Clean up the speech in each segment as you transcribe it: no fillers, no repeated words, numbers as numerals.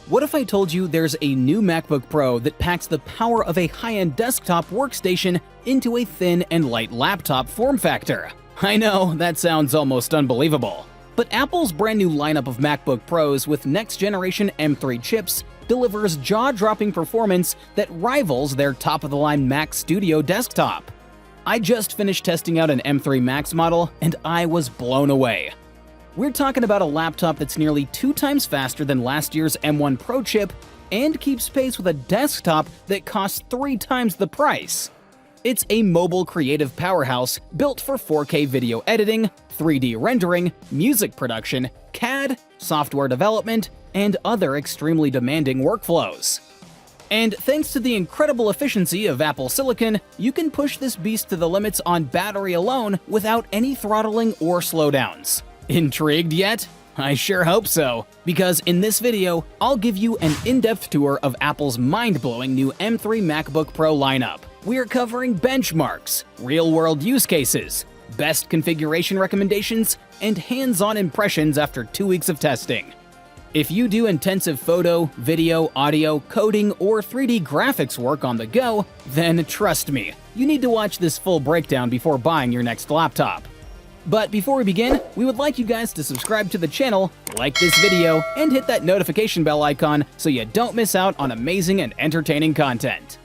What if I told you there's a new MacBook Pro that packs the power of a high-end desktop workstation into a thin and light laptop form factor? I know, that sounds almost unbelievable. But Apple's brand new lineup of MacBook Pros with next-generation M3 chips delivers jaw-dropping performance that rivals their top-of-the-line Mac Studio desktop. I just finished testing out an M3 Max model, and I was blown away. We're talking about a laptop that's nearly 2 times faster than last year's M1 Pro chip and keeps pace with a desktop that costs 3 times the price. It's a mobile creative powerhouse built for 4K video editing, 3D rendering, music production, CAD, software development, and other extremely demanding workflows. And thanks to the incredible efficiency of Apple Silicon, you can push this beast to the limits on battery alone without any throttling or slowdowns. Intrigued yet? I sure hope so, because in this video, I'll give you an in-depth tour of Apple's mind-blowing new M3 MacBook Pro lineup. We're covering benchmarks, real-world use cases, best configuration recommendations, and hands-on impressions after 2 weeks of testing. If you do intensive photo, video, audio, coding, or 3D graphics work on the go, then trust me, you need to watch this full breakdown before buying your next laptop. But before we begin, we would like you guys to subscribe to the channel, like this video, and hit that notification bell icon so you don't miss out on amazing and entertaining content.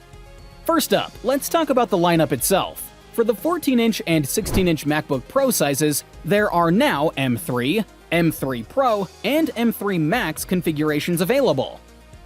First up, let's talk about the lineup itself. For the 14-inch and 16-inch MacBook Pro sizes, there are now M3, M3 Pro, and M3 Max configurations available.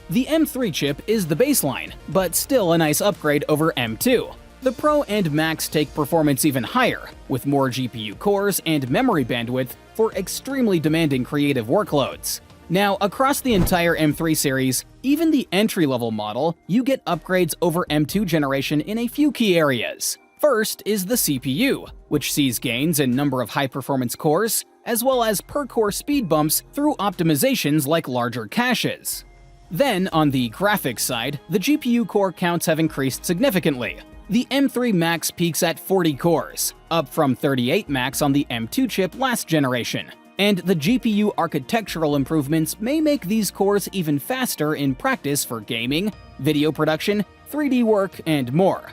The M3 chip is the baseline, but still a nice upgrade over M2. The Pro and Max take performance even higher, with more GPU cores and memory bandwidth for extremely demanding creative workloads. Now, across the entire M3 series, even the entry-level model, you get upgrades over M2 generation in a few key areas. First is the CPU, which sees gains in number of high-performance cores, as well as per-core speed bumps through optimizations like larger caches. Then, on the graphics side, the GPU core counts have increased significantly. The M3 Max peaks at 40 cores, up from 38 Max on the M2 chip last generation. And the GPU architectural improvements may make these cores even faster in practice for gaming, video production, 3D work, and more.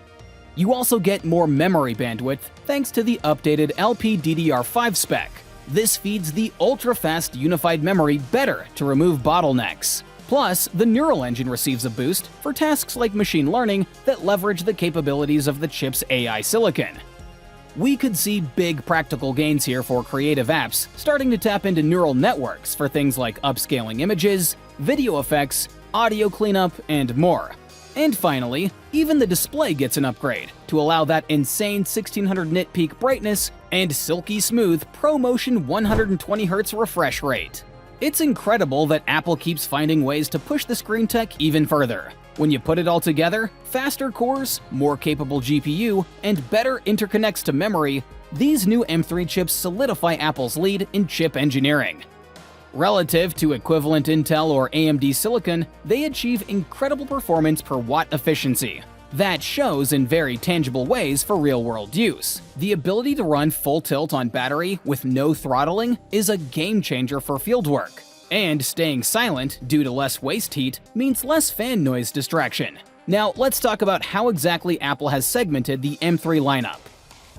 You also get more memory bandwidth thanks to the updated LPDDR5 spec. This feeds the ultra-fast unified memory better to remove bottlenecks. Plus, the Neural Engine receives a boost for tasks like machine learning that leverage the capabilities of the chip's AI silicon. We could see big practical gains here for creative apps, starting to tap into neural networks for things like upscaling images, video effects, audio cleanup, and more. And finally, even the display gets an upgrade to allow that insane 1600 nit peak brightness and silky smooth ProMotion 120Hz refresh rate. It's incredible that Apple keeps finding ways to push the screen tech even further. When you put it all together, faster cores, more capable GPU, and better interconnects to memory, these new M3 chips solidify Apple's lead in chip engineering. Relative to equivalent Intel or AMD silicon, they achieve incredible performance per watt efficiency. That shows in very tangible ways for real-world use. The ability to run full tilt on battery with no throttling is a game-changer for fieldwork. And staying silent due to less waste heat means less fan noise distraction. Now, let's talk about how exactly Apple has segmented the M3 lineup.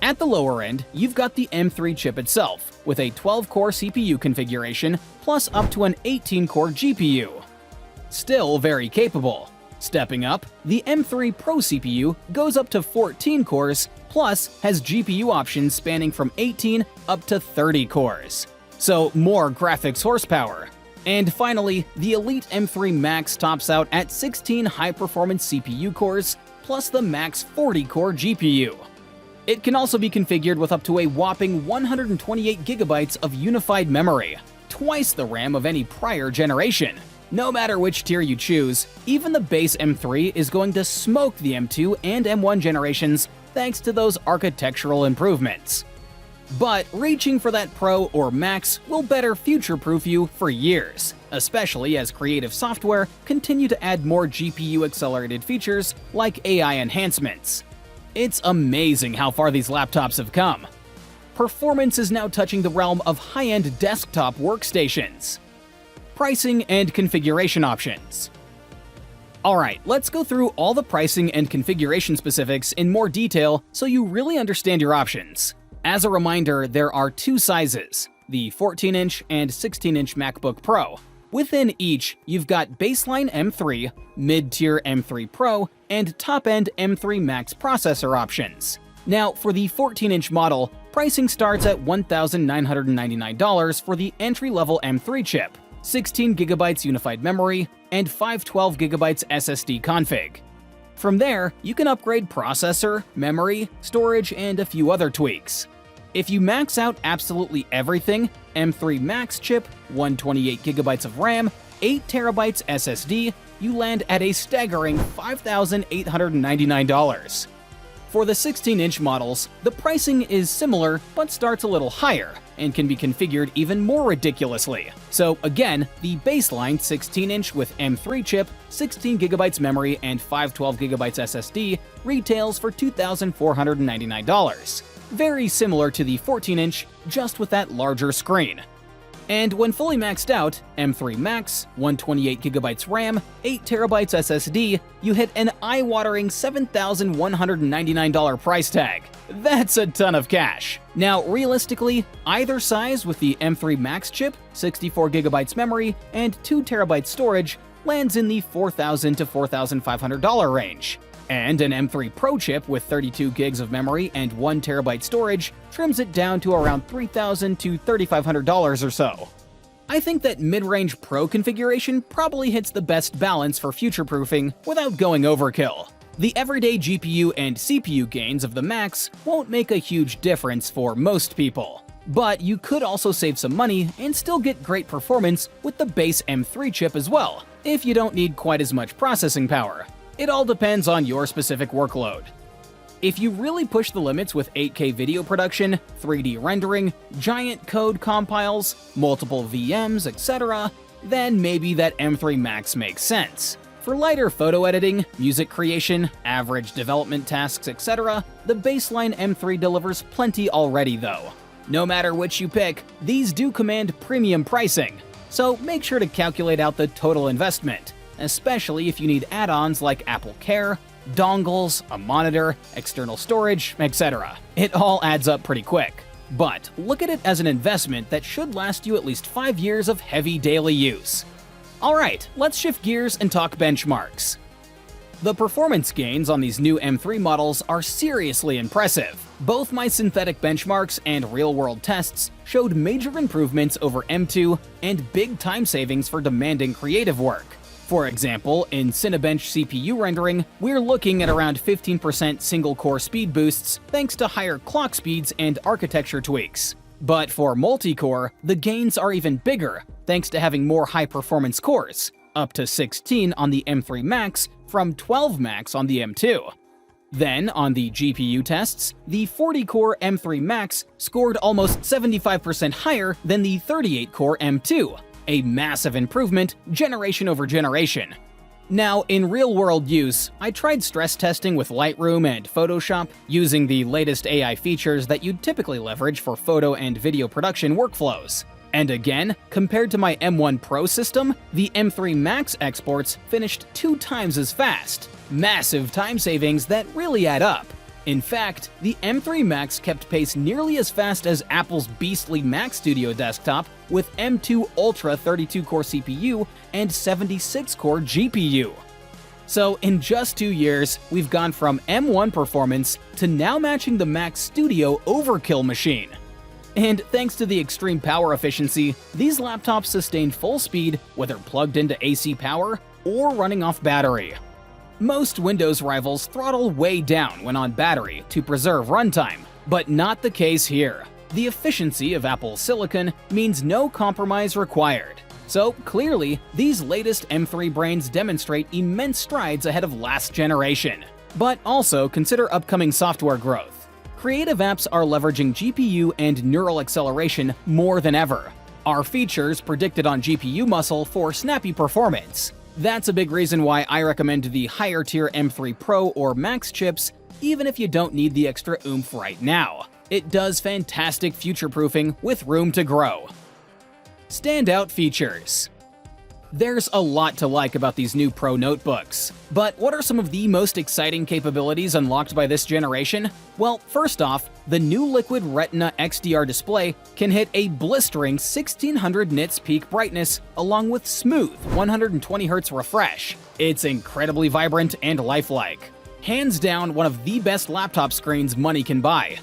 At the lower end, you've got the M3 chip itself, with a 12-core CPU configuration plus up to an 18-core GPU. Still very capable. Stepping up, the M3 Pro CPU goes up to 14 cores, plus has GPU options spanning from 18 up to 30 cores. So more graphics horsepower. And finally, the Elite M3 Max tops out at 16 high-performance CPU cores, plus the Max 40-core GPU. It can also be configured with up to a whopping 128 GB of unified memory, twice the RAM of any prior generation. No matter which tier you choose, even the base M3 is going to smoke the M2 and M1 generations thanks to those architectural improvements. But reaching for that Pro or Max will better future-proof you for years, especially as creative software continue to add more GPU-accelerated features like AI enhancements. It's amazing how far these laptops have come. Performance is now touching the realm of high-end desktop workstations. Pricing and configuration options. Alright, let's go through all the pricing and configuration specifics in more detail so you really understand your options. As a reminder, there are two sizes, the 14-inch and 16-inch MacBook Pro. Within each, you've got baseline M3, mid-tier M3 Pro, and top-end M3 Max processor options. Now, for the 14-inch model, pricing starts at $1,999 for the entry-level M3 chip, 16GB unified memory, and 512GB SSD config. From there, you can upgrade processor, memory, storage, and a few other tweaks. If you max out absolutely everything, M3 Max chip, 128GB of RAM, 8TB SSD, you land at a staggering $5,899. For the 16-inch models, the pricing is similar but starts a little higher and can be configured even more ridiculously. So again, the baseline 16-inch with M3 chip, 16GB memory, and 512GB SSD retails for $2,499. Very similar to the 14-inch, just with that larger screen. And when fully maxed out, M3 Max, 128GB RAM, 8TB SSD, you hit an eye-watering $7,199 price tag. That's a ton of cash. Now, realistically, either size with the M3 Max chip, 64GB memory, and 2TB storage lands in the $4,000 to $4,500 range. And an M3 Pro chip with 32GB of memory and 1TB storage trims it down to around $3,000 to $3,500 or so. I think that mid-range Pro configuration probably hits the best balance for future-proofing without going overkill. The everyday GPU and CPU gains of the Max won't make a huge difference for most people. But you could also save some money and still get great performance with the base M3 chip as well, if you don't need quite as much processing power. It all depends on your specific workload. If you really push the limits with 8K video production, 3D rendering, giant code compiles, multiple VMs, etc., then maybe that M3 Max makes sense. For lighter photo editing, music creation, average development tasks, etc., the baseline M3 delivers plenty already though. No matter which you pick, these do command premium pricing, so make sure to calculate out the total investment, especially if you need add-ons like Apple Care, dongles, a monitor, external storage, etc. It all adds up pretty quick. But look at it as an investment that should last you at least 5 years of heavy daily use. Alright, let's shift gears and talk benchmarks. The performance gains on these new M3 models are seriously impressive. Both my synthetic benchmarks and real-world tests showed major improvements over M2 and big time savings for demanding creative work. For example, in Cinebench CPU rendering, we're looking at around 15% single-core speed boosts thanks to higher clock speeds and architecture tweaks. But for multi-core, the gains are even bigger thanks to having more high-performance cores, up to 16 on the M3 Max from 12 Max on the M2. Then, on the GPU tests, the 40-core M3 Max scored almost 75% higher than the 38-core M2. A massive improvement, generation over generation. Now, in real-world use, I tried stress testing with Lightroom and Photoshop, using the latest AI features that you'd typically leverage for photo and video production workflows. And again, compared to my M1 Pro system, the M3 Max exports finished 2 times as fast. Massive time savings that really add up. In fact, the M3 Max kept pace nearly as fast as Apple's beastly Mac Studio desktop with M2 Ultra 32-core CPU and 76-core GPU. So in just 2 years, we've gone from M1 performance to now matching the Mac Studio overkill machine. And thanks to the extreme power efficiency, these laptops sustain full speed whether plugged into AC power or running off battery. Most Windows rivals throttle way down when on battery to preserve runtime, but not the case here. The efficiency of Apple's silicon means no compromise required. So clearly, these latest M3 brains demonstrate immense strides ahead of last generation. But also consider upcoming software growth. Creative apps are leveraging GPU and neural acceleration more than ever. Are features predicted on GPU muscle for snappy performance? That's a big reason why I recommend the higher-tier M3 Pro or Max chips, even if you don't need the extra oomph right now. It does fantastic future-proofing with room to grow. Standout features. There's a lot to like about these new Pro notebooks. But what are some of the most exciting capabilities unlocked by this generation? Well, first off, the new Liquid Retina XDR display can hit a blistering 1600 nits peak brightness along with smooth 120Hz refresh. It's incredibly vibrant and lifelike. Hands down, one of the best laptop screens money can buy.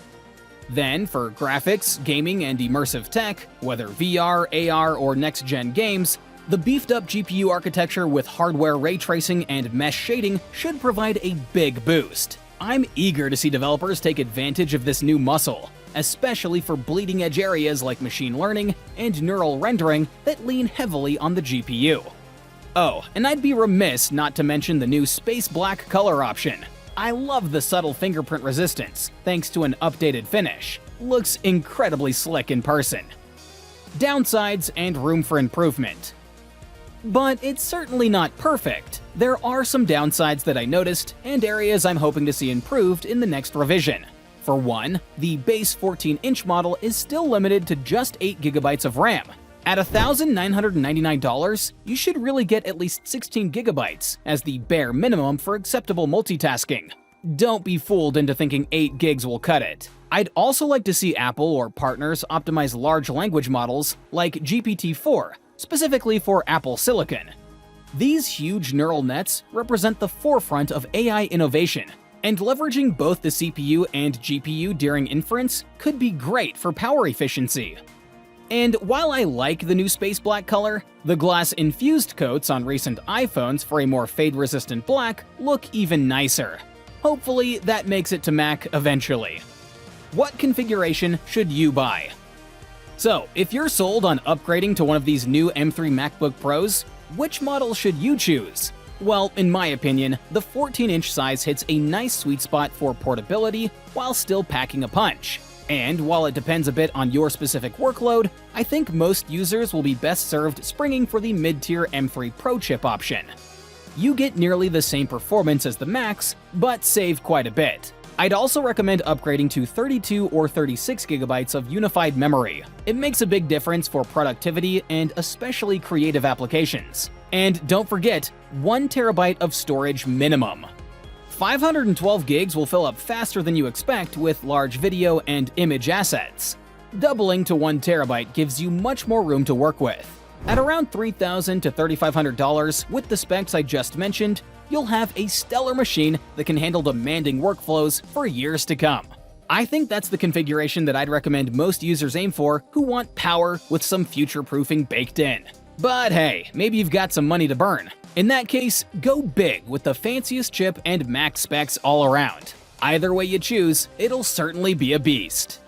Then, for graphics, gaming, and immersive tech, whether VR, AR, or next-gen games, the beefed-up GPU architecture with hardware ray tracing and mesh shading should provide a big boost. I'm eager to see developers take advantage of this new muscle, especially for bleeding-edge areas like machine learning and neural rendering that lean heavily on the GPU. Oh, and I'd be remiss not to mention the new space black color option. I love the subtle fingerprint resistance, thanks to an updated finish. Looks incredibly slick in person. Downsides and room for improvement. But it's certainly not perfect. There are some downsides that I noticed, and areas I'm hoping to see improved in the next revision. For one, the base 14-inch model is still limited to just 8GB of RAM. At $1,999, you should really get at least 16GB as the bare minimum for acceptable multitasking. Don't be fooled into thinking 8 gigs will cut it. I'd also like to see Apple or partners optimize large language models like GPT-4, specifically for Apple Silicon. These huge neural nets represent the forefront of AI innovation, and leveraging both the CPU and GPU during inference could be great for power efficiency. And while I like the new space black color, the glass-infused coats on recent iPhones for a more fade-resistant black look even nicer. Hopefully, that makes it to Mac eventually. What configuration should you buy? So, if you're sold on upgrading to one of these new M3 Macbook Pros, which model should you choose? Well, in my opinion, the 14-inch size hits a nice sweet spot for portability while still packing a punch. And while it depends a bit on your specific workload, I think most users will be best served springing for the mid-tier M3 Pro chip option. You get nearly the same performance as the Macs, but save quite a bit. I'd also recommend upgrading to 32 or 36GB of unified memory. It makes a big difference for productivity and especially creative applications. And don't forget, 1TB of storage minimum. 512 gigs will fill up faster than you expect with large video and image assets. Doubling to 1TB gives you much more room to work with. At around $3,000 to $3,500 with the specs I just mentioned, you'll have a stellar machine that can handle demanding workflows for years to come. I think that's the configuration that I'd recommend most users aim for who want power with some future-proofing baked in. But hey, maybe you've got some money to burn. In that case, go big with the fanciest chip and max specs all around. Either way you choose, it'll certainly be a beast.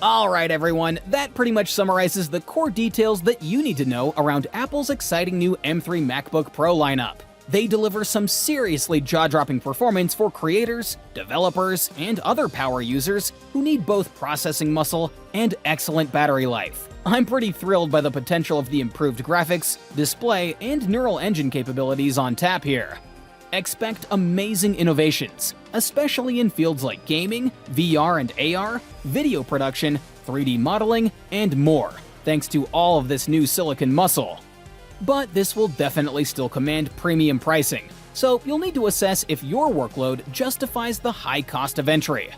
Alright everyone, that pretty much summarizes the core details that you need to know around Apple's exciting new M3 MacBook Pro lineup. They deliver some seriously jaw-dropping performance for creators, developers, and other power users who need both processing muscle and excellent battery life. I'm pretty thrilled by the potential of the improved graphics, display, and neural engine capabilities on tap here. Expect amazing innovations, especially in fields like gaming, VR and AR, video production, 3D modeling, and more, thanks to all of this new silicon muscle. But this will definitely still command premium pricing, so you'll need to assess if your workload justifies the high cost of entry.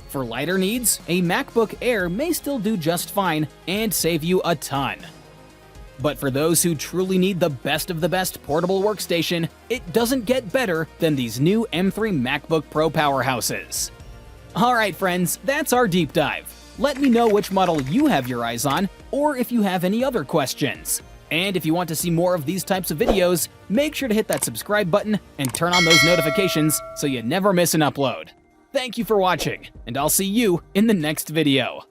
For lighter needs, a MacBook Air may still do just fine and save you a ton. But for those who truly need the best of the best portable workstation, it doesn't get better than these new M3 MacBook Pro powerhouses. Alright friends, that's our deep dive. Let me know which model you have your eyes on, or if you have any other questions. And if you want to see more of these types of videos, make sure to hit that subscribe button and turn on those notifications so you never miss an upload. Thank you for watching, and I'll see you in the next video.